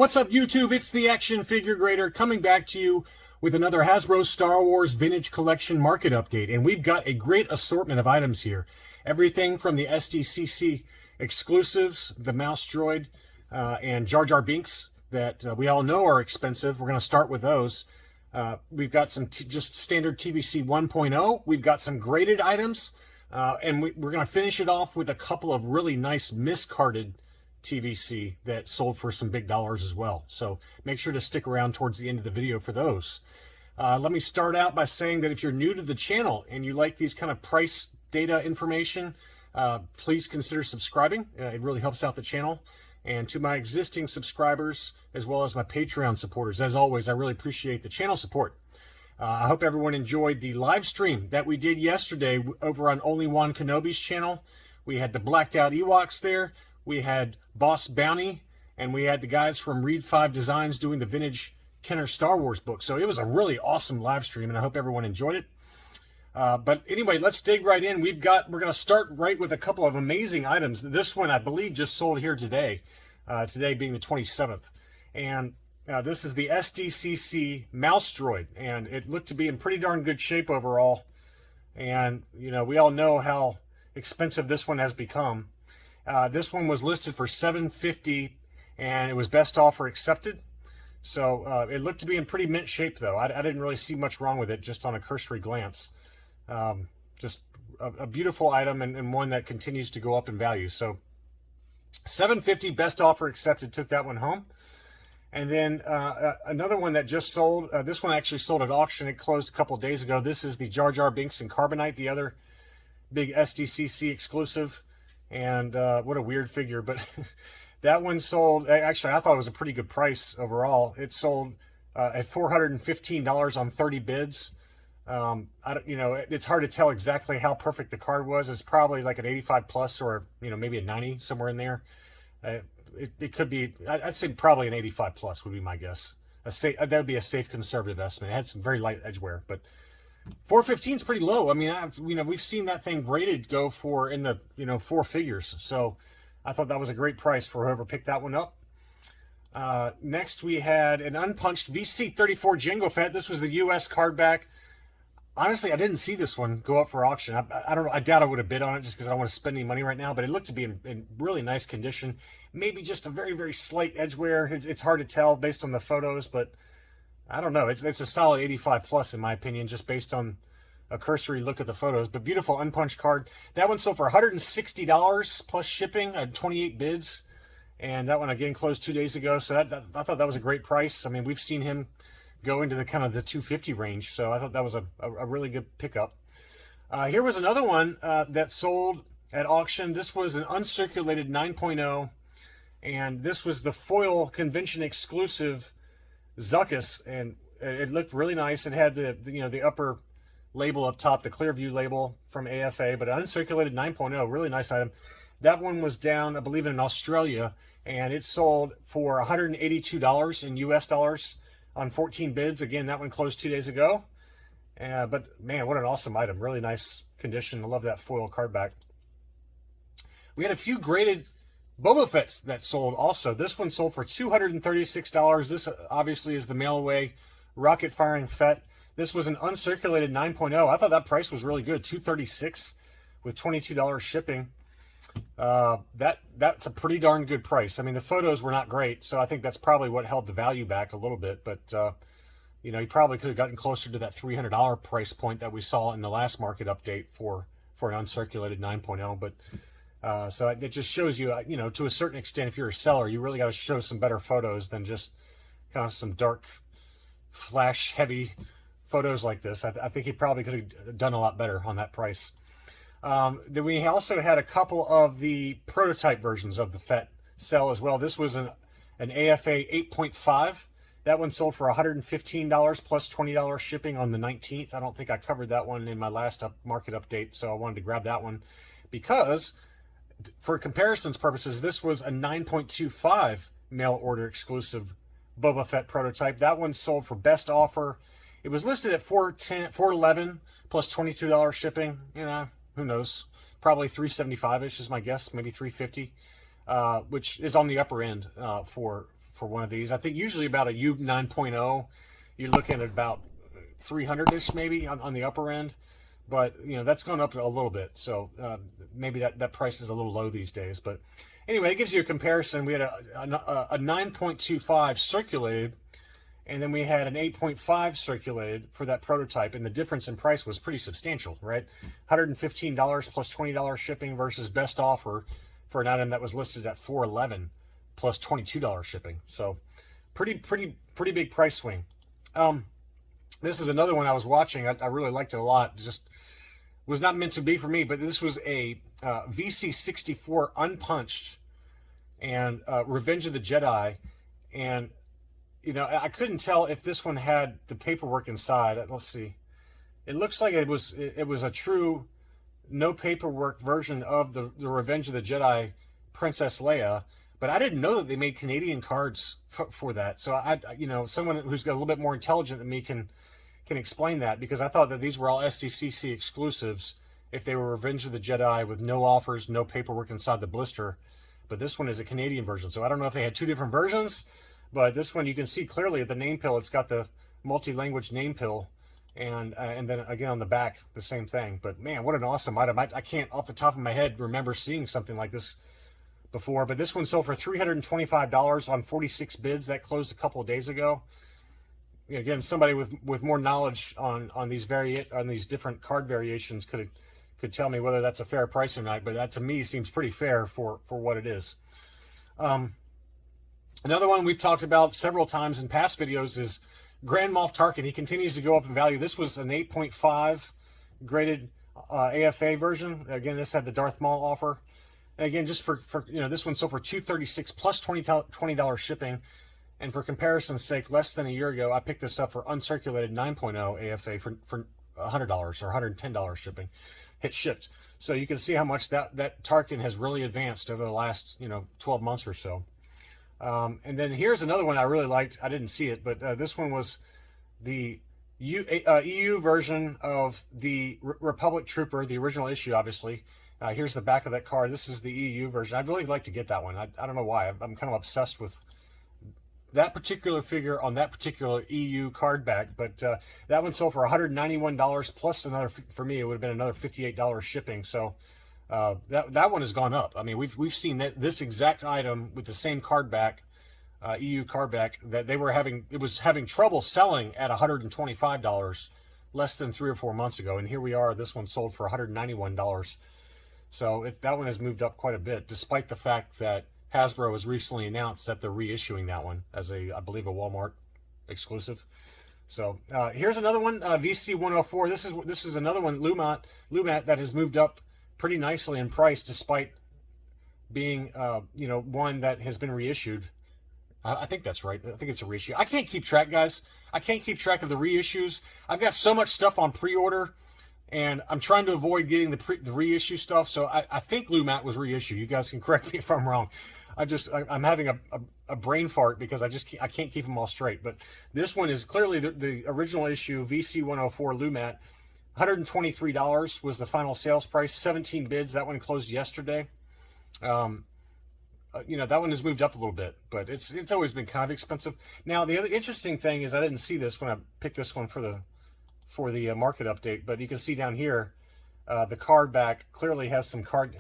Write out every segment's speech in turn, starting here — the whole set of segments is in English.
What's up, YouTube? It's the Action Figure Grader coming back to you with another Hasbro Star Wars Vintage Collection Market Update. And we've got a great assortment of items here. Everything from the SDCC exclusives, the Mouse Droid, and Jar Jar Binks that we all know are expensive. We're going to start with those. We've got some just standard TVC 1.0. We've got some graded items. And we're going to finish it off with a couple of really nice miscarded TVC that sold for some big dollars as well. So make sure to stick around towards the end of the video for those. Let me start out by saying that if you're new to the channel and you like these kind of price data information, please consider subscribing. It really helps out the channel. And to my existing subscribers, as well as my Patreon supporters, as always, I really appreciate the channel support. I hope everyone enjoyed the live stream that we did yesterday over on Only One Kenobi's channel. We had the blacked out Ewoks there. We had Boss Bounty, and we had the guys from Read 5 Designs doing the vintage Kenner Star Wars book. So it was a really awesome live stream, and I hope everyone enjoyed it. But anyway, let's dig right in. We're going to start right with a couple of amazing items. This one, I believe, just sold here today, today being the 27th. And this is the SDCC Mouse Droid, and it looked to be in pretty darn good shape overall. And, you know, we all know how expensive this one has become. This one was listed for $750, and it was best offer accepted. So it looked to be in pretty mint shape, though. I didn't really see much wrong with it, just on a cursory glance. Just a beautiful item, and one that continues to go up in value. So $750, best offer accepted, took that one home. And then another one that just sold, this one actually sold at auction. It closed a couple days ago. This is the Jar Jar Binks and Carbonite, the other big SDCC exclusive. And what a weird figure, but that one sold, actually I thought it was a pretty good price overall. It sold at $415 on 30 bids. You know, it's hard to tell exactly how perfect the card was. It's probably like an 85 plus, or, you know, maybe a 90, somewhere in there. It could be, I'd say probably an 85 plus would be my guess. That would be a safe conservative estimate. It had some very light edge wear, but 415 is pretty low. I mean, we've seen that thing graded go for in the, four figures. So I thought that was a great price for whoever picked that one up. Next, we had an unpunched VC34 Jango Fett. This was the US card back. Honestly, I didn't see this one go up for auction. I don't know. I doubt I would have bid on it just because I don't want to spend any money right now. But it looked to be in really nice condition. Maybe just a very, very slight edge wear. It's hard to tell based on the photos, but I don't know. It's a solid 85 plus in my opinion, just based on a cursory look at the photos. But beautiful unpunched card. That one sold for $160 plus shipping at 28 bids, and that one again closed 2 days ago. So I thought that was a great price. I mean, we've seen him go into the kind of the 250 range, so I thought that was a really good pickup. Here was another one that sold at auction. This was an uncirculated 9.0, and this was the foil convention exclusive Zuckuss, and it looked really nice. It had the upper label up top, the Clearview label from AFA, but an uncirculated 9.0, really nice item. That one was down, I believe, in Australia, and it sold for $182 in US dollars on 14 bids. Again, that one closed 2 days ago. But man, what an awesome item. Really nice condition. I love that foil card back. We had a few graded Boba Fetts that sold also. This one sold for $236. This obviously is the mail away rocket firing Fett. This was an uncirculated 9.0. I thought that price was really good. $236 with $22 shipping. That's a pretty darn good price. I mean, the photos were not great, so I think that's probably what held the value back a little bit. But you probably could have gotten closer to that $300 price point that we saw in the last market update for an uncirculated 9.0. But so it just shows you, to a certain extent, if you're a seller, you really got to show some better photos than just kind of some dark, flash-heavy photos like this. I think he probably could have done a lot better on that price. Then we also had a couple of the prototype versions of the Fett sell as well. This was an AFA 8.5. That one sold for $115 plus $20 shipping on the 19th. I don't think I covered that one in my last market update, so I wanted to grab that one because, for comparisons purposes, this was a 9.25 mail order exclusive Boba Fett prototype. That one sold for best offer. It was listed at $411 plus $22 shipping. Who knows? Probably $375-ish is my guess, maybe $350, which is on the upper end for for one of these. I think usually about a U 9.0, you're looking at about 300-ish maybe on the upper end. But, you know, that's gone up a little bit. So maybe that price is a little low these days. But anyway, it gives you a comparison. We had a 9.25 circulated, and then we had an 8.5 circulated for that prototype. And the difference in price was pretty substantial, right? $115 plus $20 shipping versus best offer for an item that was listed at $411 plus $22 shipping. So pretty big price swing. This is another one I was watching. I really liked it a lot. Just was not meant to be for me, but this was a VC64 unpunched and Revenge of the Jedi. And, you know, I couldn't tell if this one had the paperwork inside. Let's see. It looks like it was a true no paperwork version of the Revenge of the Jedi Princess Leia. But I didn't know that they made Canadian cards for that. So you know, someone who's got a little bit more intelligent than me can explain that, because I thought that these were all SDCC exclusives if they were Revenge of the Jedi with no offers, no paperwork inside the blister. But this one is a Canadian version. So I don't know if they had two different versions, but this one you can see clearly at the name pill, it's got the multi-language name pill, and then again on the back, the same thing. But man, what an awesome item. I can't off the top of my head remember seeing something like this before, but this one sold for $325 on 46 bids. That closed a couple of days ago. Again, somebody with more knowledge on these different card variations could tell me whether that's a fair price or not, but that to me seems pretty fair for what it is. Another one we've talked about several times in past videos is Grand Moff Tarkin. He continues to go up in value. This was an 8.5 graded AFA version. Again, this had the Darth Maul offer. And again, just for you know, this one sold for $236 plus $20 shipping. And for comparison's sake, less than a year ago, I picked this up for uncirculated 9.0 AFA for $100 or $110 shipping, shipped. So you can see how much that Tarkin has really advanced over the last 12 months or so. And then here's another one I really liked. I didn't see it, but this one was the EU version of the Republic Trooper, the original issue, obviously. Here's the back of that card. This is the EU version. I'd really like to get that one. I don't know why. I'm kind of obsessed with that particular figure on that particular EU card back, but that one sold for $191 plus another, for me, it would have been another $58 shipping. So that one has gone up. I mean, we've seen this exact item with the same card back, EU card back, that it was having trouble selling at $125 less than 3 or 4 months ago. And here we are, this one sold for $191. So that one has moved up quite a bit, despite the fact that Hasbro has recently announced that they're reissuing that one as I believe, a Walmart exclusive. So here's another one, VC104. This is another one, Lumat, that has moved up pretty nicely in price, despite being one that has been reissued. I think that's right. I think it's a reissue. I can't keep track, guys. I can't keep track of the reissues. I've got so much stuff on pre-order, and I'm trying to avoid getting the reissue stuff. So I think Lumat was reissued. You guys can correct me if I'm wrong. I'm having a brain fart because I can't keep them all straight. But this one is clearly the original issue, VC104 Lumat. $123 was the final sales price. 17 bids. That one closed yesterday. That one has moved up a little bit, but it's always been kind of expensive. Now, the other interesting thing is I didn't see this when I picked this one for the market update, but you can see down here, the card back clearly has some card.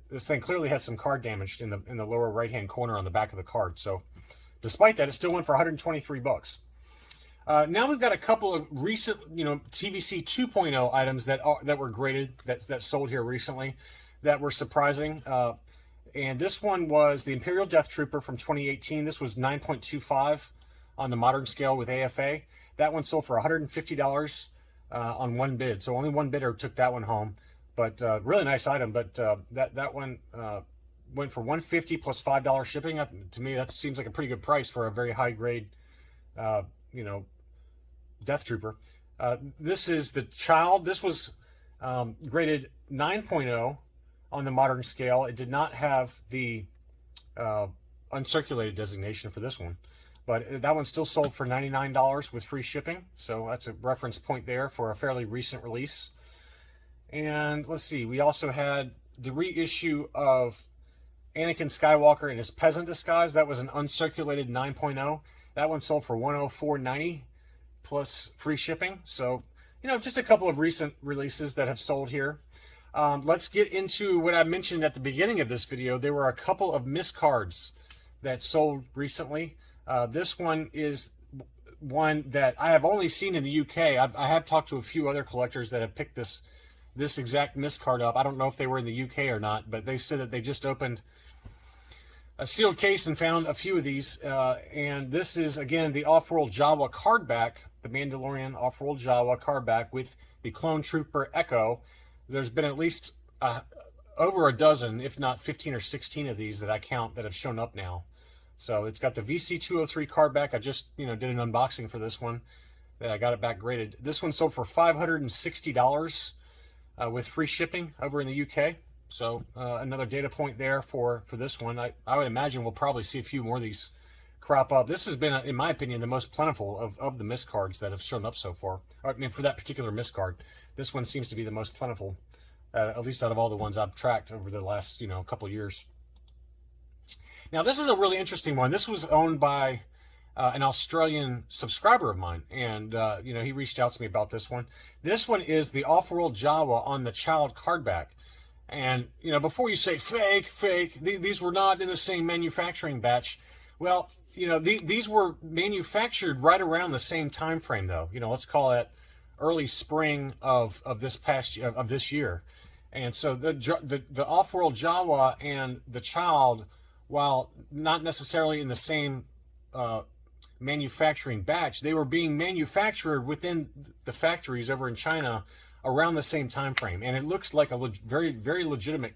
This thing clearly had some card damage in the lower right hand corner on the back of the card. So, despite that, it still went for $123. Now we've got a couple of recent, TVC 2.0 items that were graded that sold here recently that were surprising. And this one was the Imperial Death Trooper from 2018. This was 9.25 on the modern scale with AFA. That one sold for $150 on one bid. So only one bidder took that one home. But really nice item. But that one went for $150 plus $5 shipping. To me, that seems like a pretty good price for a very high grade, Death Trooper. This is the Child. This was graded 9.0 on the modern scale. It did not have the uncirculated designation for this one, but that one still sold for $99 with free shipping. So that's a reference point there for a fairly recent release. And let's see, we also had the reissue of Anakin Skywalker in his peasant disguise. That was an uncirculated 9.0. That one sold for $104.90 plus free shipping. So, you know, just a couple of recent releases that have sold here. Let's get into what I mentioned at the beginning of this video. There were a couple of miscards that sold recently. This one is one that I have only seen in the UK. I have talked to a few other collectors that have picked this exact miscard up. I don't know if they were in the UK or not, but they said that they just opened a sealed case and found a few of these. And this is, again, the Off-World Jawa card back, the Mandalorian Off-World Jawa card back with the Clone Trooper Echo. There's been at least over a dozen, if not 15 or 16 of these that I count that have shown up now. So it's got the VC203 card back. I just, you know, did an unboxing for this one. That I got it back graded. This one sold for $560 with free shipping over in the UK. So another data point there for this one. I would imagine we'll probably see a few more of these crop up. This has been, in my opinion, the most plentiful of the miscards that have shown up so far. I mean, for that particular miscard, this one seems to be the most plentiful, at least out of all the ones I've tracked over the last, you know, couple years. Now, this is a really interesting one. This was owned by an Australian subscriber of mine, and you know, he reached out to me about this one. This one is the Off-World Jawa on the child card back. And, you know, before you say fake, these were not in the same manufacturing batch. Well, you know, these were manufactured right around the same time frame, though. You know, let's call it early spring of this year. And so the Off-World Jawa and the child, while not necessarily in the same manufacturing batch, they were being manufactured within the factories over in China around the same time frame, and it looks like a very legitimate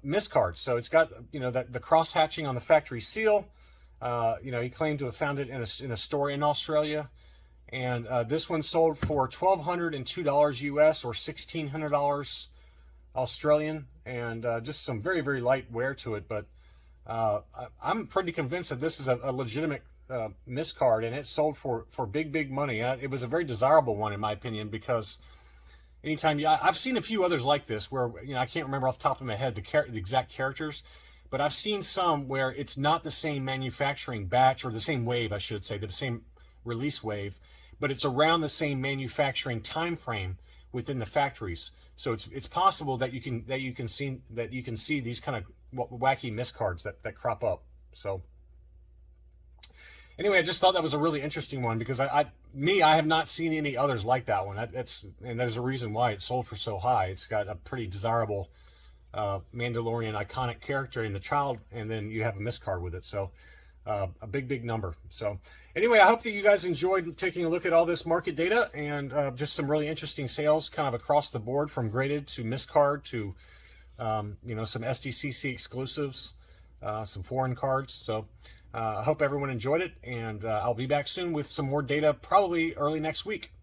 miscard. So it's got, you know, the cross hatching on the factory seal. You know, he claimed to have found it in a store in Australia, and this one sold for $1,202 US or $1,600 Australian, and just some very light wear to it. But I'm pretty convinced that this is a legitimate miscard, and it sold for big money. It was a very desirable one, in my opinion, because anytime I've seen a few others like this where, you know, I can't remember off the top of my head the exact characters, but I've seen some where it's not the same manufacturing batch, or the same wave, I should say, the same release wave, but it's around the same manufacturing time frame within the factories. So it's possible that you can see these kind of wacky miscards that crop up. So anyway, I just thought that was a really interesting one, because I have not seen any others like that one. And there's a reason why it sold for so high. It's got a pretty desirable Mandalorian iconic character in the child, and then you have a miscard with it. So a big number. So anyway, I hope that you guys enjoyed taking a look at all this market data, and just some really interesting sales kind of across the board, from graded to miscard to you know, some SDCC exclusives, some foreign cards. So I hope everyone enjoyed it, and I'll be back soon with some more data, probably early next week.